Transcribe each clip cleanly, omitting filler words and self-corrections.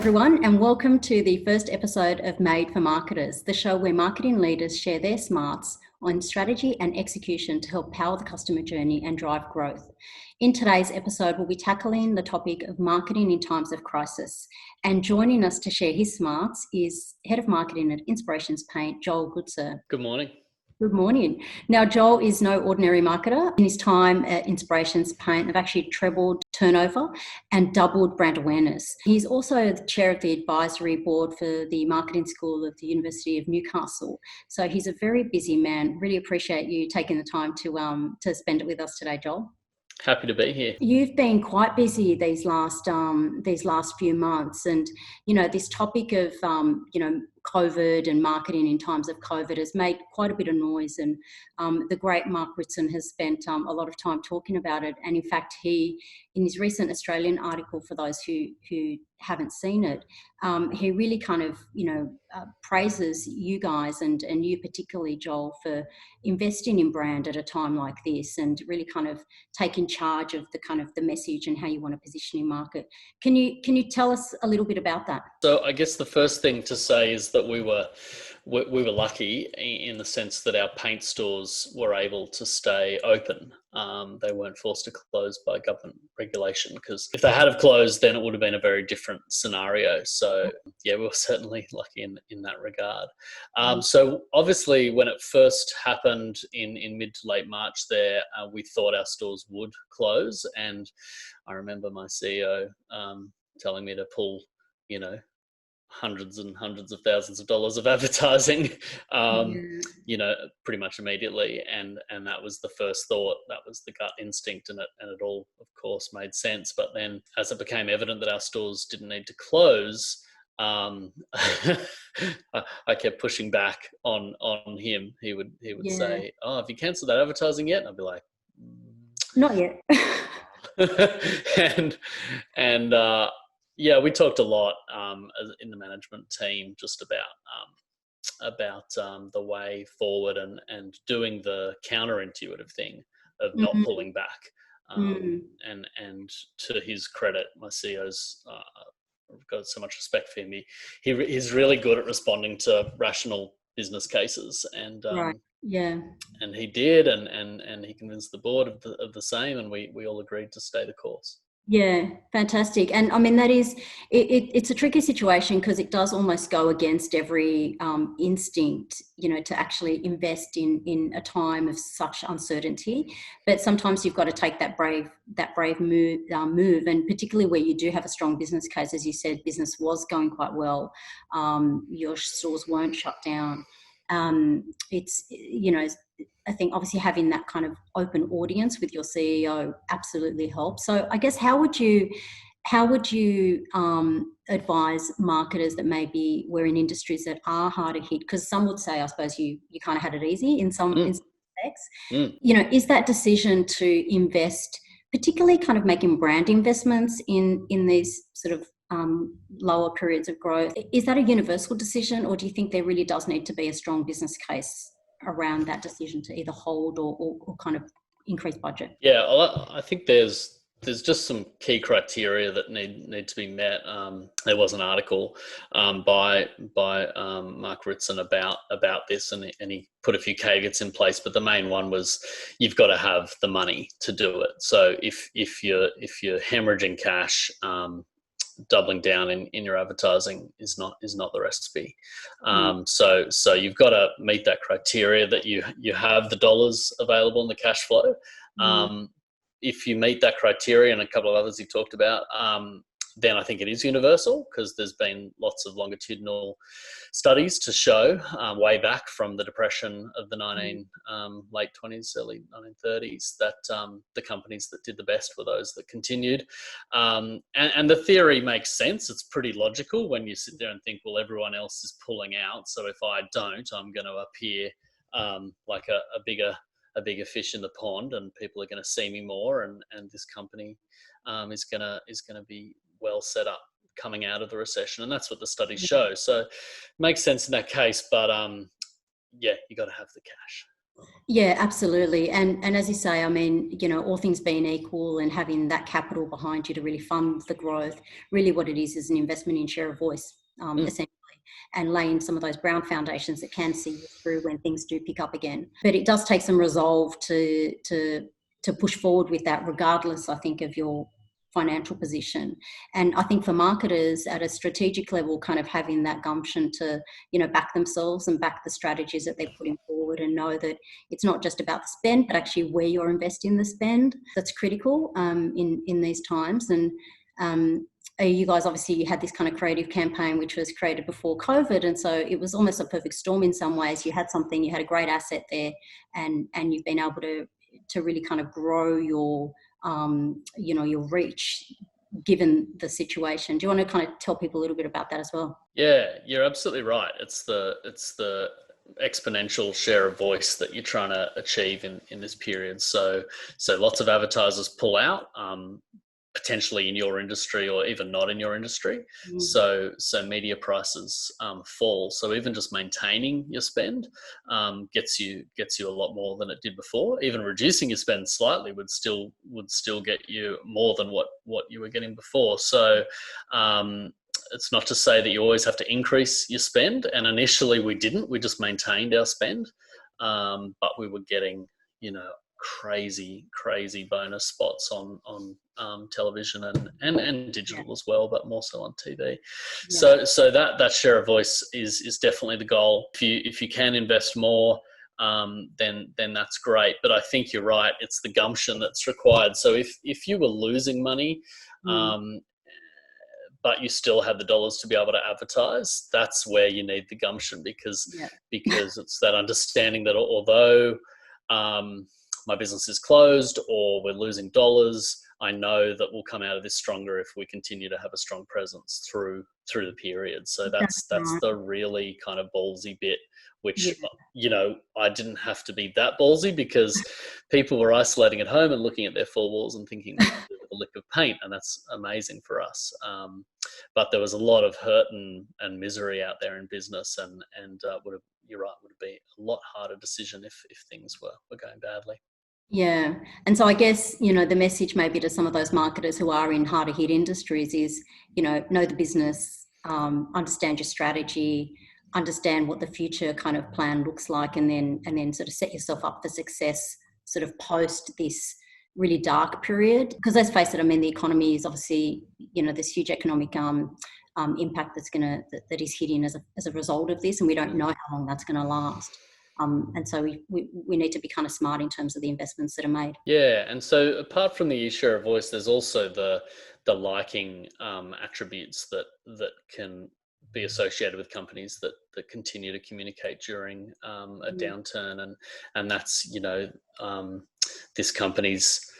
everyone, and welcome to the first episode of Made for Marketers, the show where marketing leaders share their smarts on strategy and execution to help power the customer journey and drive growth. In today's episode, we'll be tackling the topic of marketing in times of crisis. And joining us to share his smarts is Head of Marketing at Inspirations Paint, Joel Goodsir. Good morning. Good morning. Now, Joel is no ordinary marketer. In his time at Inspirations Paint, they've actually trebled turnover and doubled brand awareness. He's also the chair of the advisory board for the marketing school of the University of Newcastle. So he's a very busy man. Really appreciate you taking the time to spend it with us today, Joel. Happy to be here. You've been quite busy these last few months, and this topic of COVID and marketing in times of COVID has made quite a bit of noise. And the great Mark Ritson has spent a lot of time talking about it. And in fact, he, in his recent Australian article, for those who haven't seen it, he really kind of praises you guys and you particularly, Joel, for investing in brand at a time like this and really kind of taking charge of the message and how you want to position your market. Can you tell us a little bit about that? So I guess the first thing to say is that we were lucky in the sense that our paint stores were able to stay open. They weren't forced to close by government regulation, because if they had have closed, then it would have been a very different scenario. So yeah, we were certainly lucky in that regard. So obviously when it first happened in mid to late March there, we thought our stores would close. And I remember my CEO telling me to pull, hundreds and hundreds of thousands of dollars of advertising, pretty much immediately. And that was the first thought. That was the gut instinct, and it all, of course, made sense. But then as it became evident that our stores didn't need to close, I kept pushing back on him. He would say, "Oh, have you cancelled that advertising yet?" And I'd be like, "Not yet." Yeah, we talked a lot in the management team just about the way forward and doing the counterintuitive thing of not pulling back. And to his credit, my CEO's got so much respect for him. He's really good at responding to rational business cases, and right. Yeah. And he did, and he convinced the board of the same, and we all agreed to stay the course. Yeah, fantastic. And I mean, that is, it's a tricky situation because it does almost go against every instinct, to actually invest in a time of such uncertainty. But sometimes you've got to take that brave move, and particularly where you do have a strong business case. As you said, business was going quite well. Your stores weren't shut down. I think obviously having that kind of open audience with your CEO absolutely helps. So I guess how would you advise marketers that maybe were in industries that are harder hit? Because some would say, I suppose you kind of had it easy in some respects. Is that decision to invest, particularly kind of making brand investments in these sort of lower periods of growth, is that a universal decision, or do you think there really does need to be a strong business case around that decision to either hold or kind of increase budget? Yeah, I think there's just some key criteria that need to be met. There was an article by Mark Ritson about this, and he put a few caveats in place, but the main one was you've got to have the money to do it. So if you're hemorrhaging cash, doubling down in your advertising is not the recipe. So you've got to meet that criteria that you have the dollars available in the cash flow. If you meet that criteria and a couple of others you talked about, then I think it is universal, because there's been lots of longitudinal studies to show way back from the depression of the late 20s, early 1930s, that the companies that did the best were those that continued. And the theory makes sense. It's pretty logical when you sit there and think, well, everyone else is pulling out, so if I don't, I'm going to appear like a bigger fish in the pond, and people are going to see me more, and this company is going to be well set up coming out of the recession. And that's what the studies show. So it makes sense in that case, but you got to have the cash. Yeah, absolutely. And as you say, I mean, all things being equal and having that capital behind you to really fund the growth, really what it is an investment in share of voice, Mm. essentially, and laying some of those brown foundations that can see you through when things do pick up again. But it does take some resolve to push forward with that, regardless, I think, of your financial position. And I think for marketers at a strategic level, kind of having that gumption to, back themselves and back the strategies that they're putting forward, and know that it's not just about the spend, but actually where you're investing the spend. That's critical in these times. And you guys obviously had this kind of creative campaign which was created before COVID, and so it was almost a perfect storm in some ways. You had something, you had a great asset there, and you've been able to really kind of grow your your reach given the situation. Do you want to kind of tell people a little bit about that as well? Yeah, you're absolutely right. It's the exponential share of voice that you're trying to achieve in this period. So lots of advertisers pull out, potentially in your industry or even not in your industry. Mm. So media prices fall. So even just maintaining your spend gets you a lot more than it did before. Even reducing your spend slightly would still get you more than what you were getting before. So it's not to say that you always have to increase your spend. And initially we didn't. We just maintained our spend, but we were getting, crazy bonus spots on television and Yeah. digital as well, but more so on TV. Yeah. So that share of voice is definitely the goal. If you can invest more, then that's great. But I think you're right. It's the gumption that's required. So if you were losing money, Mm. but you still had the dollars to be able to advertise, that's where you need the gumption, because Yeah. it's that understanding that although my business is closed or we're losing dollars, I know that we'll come out of this stronger if we continue to have a strong presence through the period. So That's that's right. the really kind of ballsy bit, Yeah. which I didn't have to be that ballsy, because people were isolating at home and looking at their four walls and thinking they could do with a lick of paint, and that's amazing for us. But there was a lot of hurt and misery out there in business, and you're right, would have been a lot harder decision if things were going badly. Yeah. And so I guess, the message maybe to some of those marketers who are in harder hit industries is, know the business, understand your strategy, understand what the future kind of plan looks like, and then sort of set yourself up for success sort of post this really dark period. Because let's face it, I mean, the economy is obviously, this huge economic impact that is hitting as a result of this, and we don't know how long that's gonna last. And so we need to be kind of smart in terms of the investments that are made. Yeah, and so apart from the share of voice, there's also the liking attributes that can be associated with companies that continue to communicate during a Mm. downturn, and that's this company's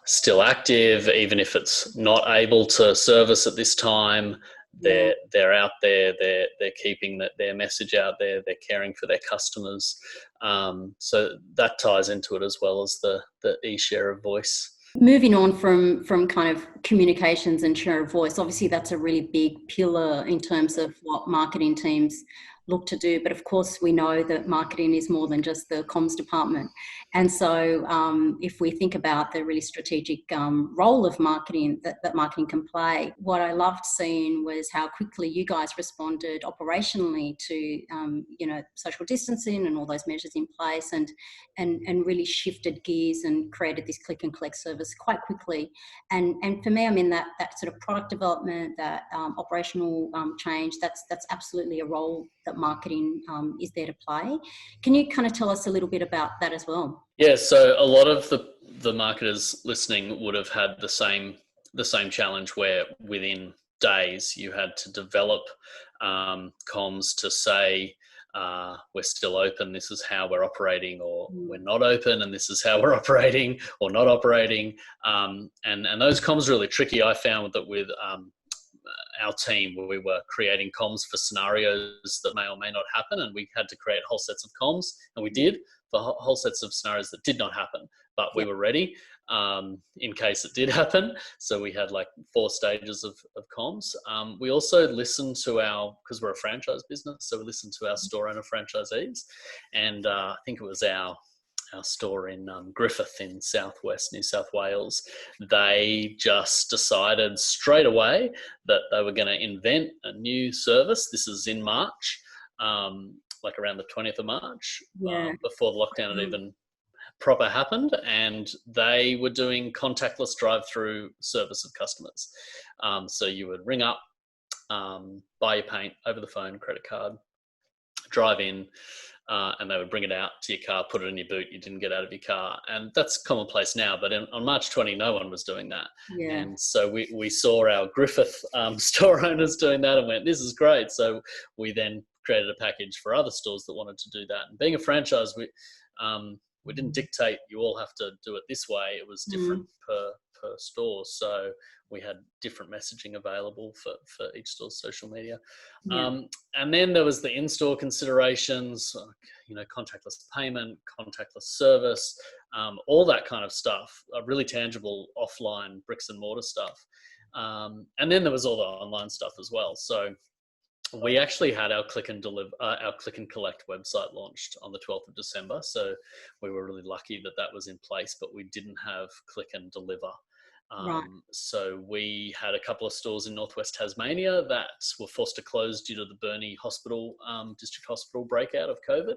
still active, even if it's not able to service at this time. Yeah. They're out there. They're keeping their message out there. They're caring for their customers. So that ties into it, as well as the share of voice. Moving on from kind of communications and share of voice, obviously that's a really big pillar in terms of what marketing teams look to do. But of course, we know that marketing is more than just the comms department. And so, if we think about the really strategic role of marketing that marketing can play, what I loved seeing was how quickly you guys responded operationally to social distancing and all those measures in place, and really shifted gears and created this click and collect service quite quickly. And for me, I mean, that sort of product development, that operational change, that's absolutely a role that marketing is there to play. Can you kind of tell us a little bit about that as well? Yeah, so a lot of the marketers listening would have had the same challenge, where within days you had to develop comms to say, we're still open, this is how we're operating, or we're not open and this is how we're operating or not operating. And those comms are really tricky. I found that with our team, where we were creating comms for scenarios that may or may not happen, and we had to create whole sets of comms, and we did, for whole sets of scenarios that did not happen, but we were ready. in case it did happen. So we had like 4 stages of comms. We also listened to because we're a franchise business, so we listened to our store owner franchisees, and I think it was our store in Griffith in southwest New South Wales. They just decided straight away that they were going to invent a new service. This is in March, like around the 20th of March, before the lockdown had even proper happened, and they were doing contactless drive-through service of customers. So you would ring up, buy your paint over the phone, credit card, drive in, and they would bring it out to your car, put it in your boot. You didn't get out of your car, and that's commonplace now. But on March 20, no one was doing that, and so we saw our Griffith store owners doing that, and went, "This is great." So we then created a package for other stores that wanted to do that. And being a franchise, we didn't dictate you all have to do it this way. It was different per store. So we had different messaging available for each store's social media. And then there was the in-store considerations, contactless payment, contactless service, all that kind of stuff, really tangible offline bricks and mortar stuff. And then there was all the online stuff as well. So we actually had our click and collect website launched on the 12th of December. So we were really lucky that was in place, but we didn't have click and deliver. So we had a couple of stores in northwest Tasmania that were forced to close due to the Burnie Hospital, district hospital breakout of COVID.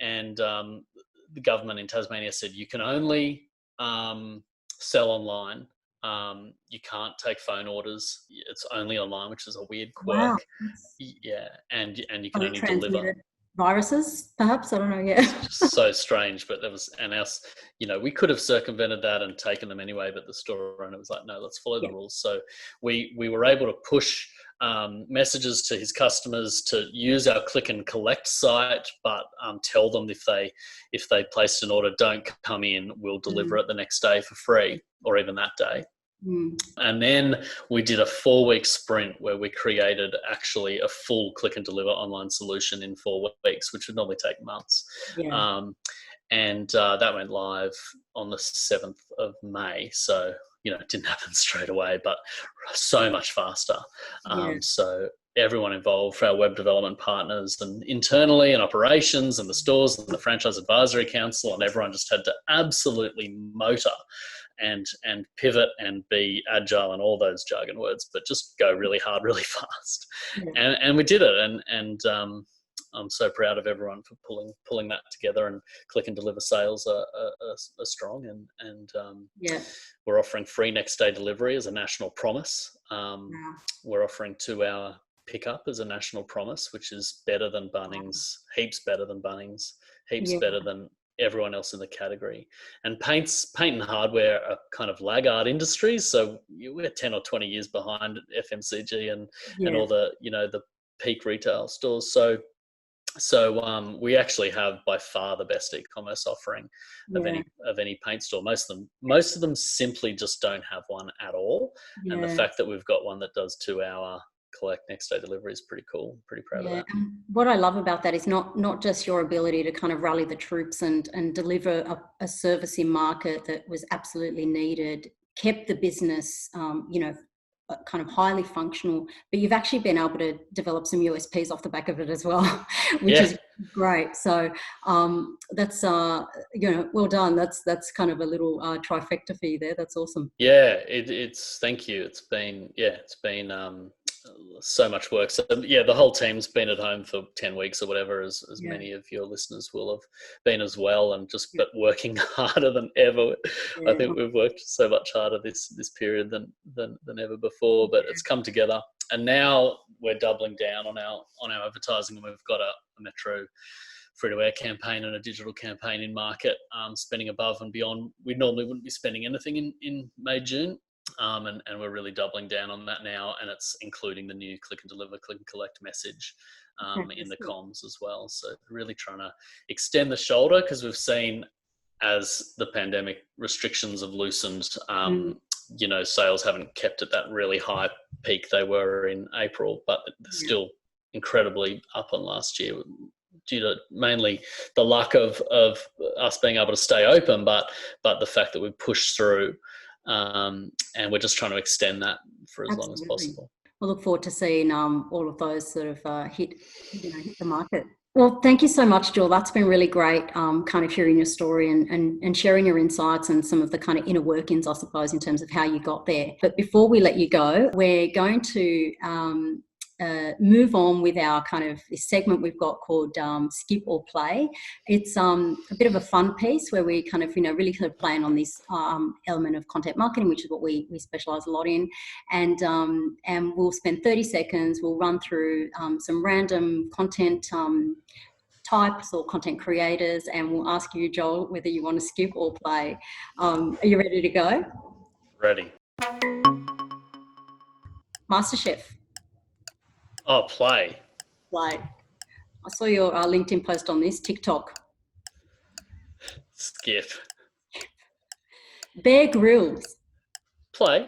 And the government in Tasmania said you can only sell online. You can't take phone orders. It's only online, which is a weird quirk. Wow. Yeah, and you can only deliver viruses, perhaps. I don't know. Yeah, so strange. But we could have circumvented that and taken them anyway. But the store owner was like, "No, let's follow the rules." So we were able to push messages to his customers to use our click and collect site, but tell them if they placed an order, don't come in. We'll deliver it the next day for free, or even that day. And then we did a 4-week sprint where we created actually a full click and deliver online solution in 4 weeks, which would normally take months. And that went live on the 7th of May. So, it didn't happen straight away, but so much faster. So everyone involved, our web development partners and internally and operations and the stores and the franchise advisory council, and everyone just had to absolutely motor and pivot and be agile and all those jargon words, but just go really hard, really fast. And we did it. And I'm so proud of everyone for pulling that together, and click and deliver sales are strong. And we're offering free next day delivery as a national promise. We're offering 2-hour pickup as a national promise, which is better than Bunnings, heaps better than Bunnings, heaps better than everyone else in the category. And paint and hardware are kind of laggard industries, so we're 10 or 20 years behind FMCG and all the the peak retail stores. So we actually have by far the best e-commerce offering of any paint store. Most of them simply just don't have one at all. And the fact that we've got one that does 2-hour collect next day delivery is pretty cool. Pretty proud of that. And what I love about that is not just your ability to kind of rally the troops and deliver a service in market that was absolutely needed, kept the business kind of highly functional, but you've actually been able to develop some USPs off the back of it as well, which is great. So that's well done. That's kind of a little trifecta for you there. That's awesome. It's thank you. It's been so much work. So the whole team's been at home for 10 weeks or whatever, as many of your listeners will have been as well, and but working harder than ever. I think we've worked so much harder this period than ever before, but it's come together. And now we're doubling down on our advertising, and we've got a Metro free-to-air campaign and a digital campaign in market, spending above and beyond. We normally wouldn't be spending anything in May, June. And we're really doubling down on that now, and it's including the new click and deliver, click and collect message in the comms as well. So really trying to extend the shoulder, because we've seen as the pandemic restrictions have loosened, sales haven't kept at that really high peak they were in April, but they're still incredibly up on last year. due to mainly the luck of us being able to stay open, but the fact that we've pushed through, and we're just trying to extend that for as long as possible. We'll look forward to seeing all of those sort of hit the market. Well, thank you so much, Joel. That's been really great, kind of hearing your story and sharing your insights and some of the kind of inner workings, I suppose, in terms of how you got there. But before we let you go, we're going to move on with our kind of this segment we've got called Skip or Play. It's a bit of a fun piece where we kind of, really kind of playing on this element of content marketing, which is what we specialise a lot in. And we'll spend 30 seconds, we'll run through some random content types or content creators, and we'll ask you, Joel, whether you want to skip or play. Are you ready to go? Ready. MasterChef. Oh, play. Play. I saw your LinkedIn post on this. TikTok. Skip. Bear Grylls. Play.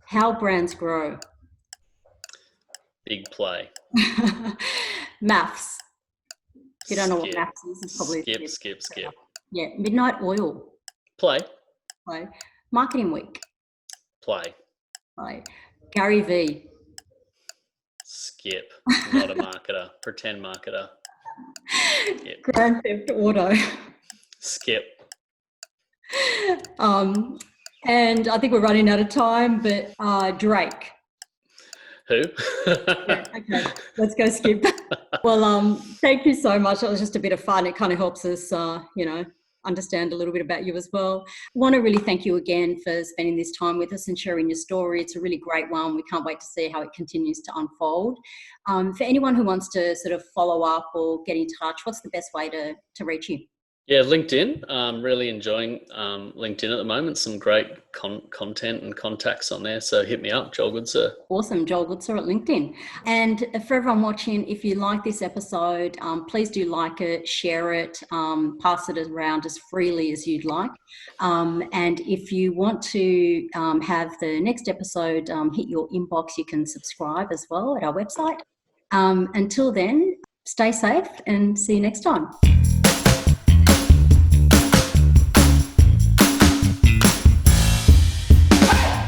How brands grow. Big play. Maths. If you don't know what maths is, it's probably skip. Yeah. Midnight Oil. Play. Marketing Week. Play. Gary V. Skip. Not a marketer. Pretend marketer. Skip. Grand Theft Auto. Skip. And I think we're running out of time, but Drake. Who? Yeah, okay, let's go skip. Well, thank you so much. It was just a bit of fun. It kind of helps us, understand a little bit about you as well. I want to really thank you again for spending this time with us and sharing your story. It's a really great one. We can't wait to see how it continues to unfold. For anyone who wants to sort of follow up or get in touch, what's the best way to reach you? Yeah, LinkedIn. Really enjoying LinkedIn at the moment. Some great content and contacts on there. So hit me up, Joel Goodsir. Awesome, Joel Goodsir at LinkedIn. And for everyone watching, if you like this episode, please do like it, share it, pass it around as freely as you'd like. And if you want to have the next episode hit your inbox, you can subscribe as well at our website. Until then, stay safe and see you next time.